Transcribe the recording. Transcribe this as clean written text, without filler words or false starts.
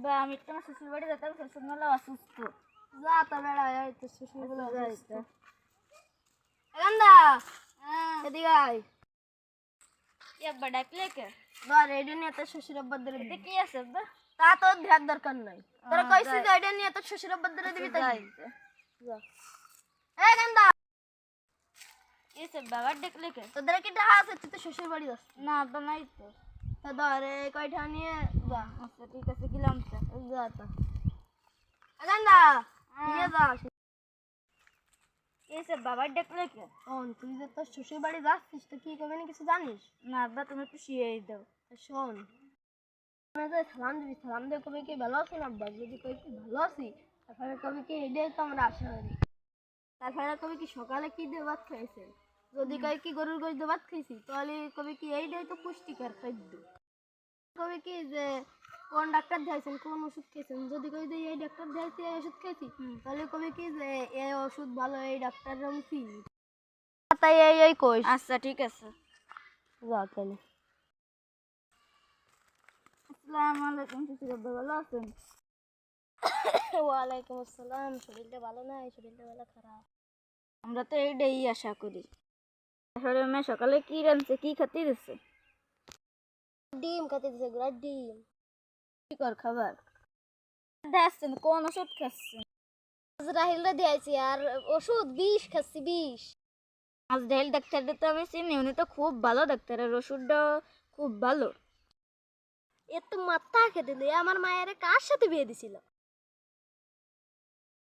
বা আমি তো আমার শ্বশুর বাড়ি যেতাম, শ্বশুর মেলা অসুস্থ। যা তা বেড়া এই তো শ্বশুর গুলো এখানদা এদিকে আয়। আব্বা ডাকলে কে? ধর এটা নিয়ে তোর শ্বশুর আব্বার ধরে এটা কি আছে আব্বা? তা তোর ধ্যান দরকার নাই। তোরা কইছিস যে এটা নিয়ে তোর শ্বশুর আব্বার ধরে দিবি তাই যা। এই গান্দা এসে বাবা ডাকলে কে? তোদের কি টাকা আছে? তুই তো শ্বশুর বাড়ি যাস না আব্বা নাই তো। তা ধর এই কয়টা নিয়ে যা। আচ্ছা ঠিক আছে, গেলাম তো। যা তা গান্দা নিয়ে যা। এসে বাবা ডাকলে কে? তুই যে তোর শ্বশুর বাড়ি যাচ্ছিস তো কি করবি না কিছু জানিস? না আব্বা, তুমি একটু শিখিয়ে দাও। শোন, সালাম দিবি, সালাম দিয়ে কবি কি ভালো আছেন আব্বা? যদি কই কি ভালো আছি, তারপরে কবি কি এটাই তো আমরা আশা করি। তারপরে কবি কি সকালে কি দিয়ে ভাত খাইছেন? যদি কই কি গরুর গোশত দিয়ে ভাত খাইছি, তাহলে কবি কি এইটাই তো পুষ্টিকর খাদ্য। কবি কি যে কোন ডাক্তার দেখাইছেন, কোন ওষুধ খাইছেন? যদি কই যে এই ডাক্তার দেখাইছি, এই ওষুধ খাইছি, তাহলে কবি কি যে এই ওষুধ ভালো, এই ডাক্তার আমি চিনি। তাই এই কইস। আচ্ছা ঠিক আছে। যা তাহলে। আসসালামু আলাইকুম, শ্বশুর আব্বা ভালো আছেন? ওয়ালাইকুম আসসালাম। শরীরটা ভালো নাই, শরীরটা ভালো খারাপ। আমরা তো এইটাই আশা করি। আসলে মেয়ে সকালে কি রাঁধছে, কি খাতে দিচ্ছে? ডিম খেতে দিছে, গুড়ার ডিম। কি কর খাবার দেখছেন? কোন ওষুধ খাচ্ছেন? রাহিলরা দিয়েছি আর ওষুধ বিষ খাচ্ছি, বিষ। আজ ডাইল ডাক্তারটা তো আমি চিনি, উনি তো খুব ভালো ডাক্তার, আর ওষুধটা খুব ভালো। এত মাথা খেতে দিলে আমার মায়ের কার সাথে বিয়ে দিছিল?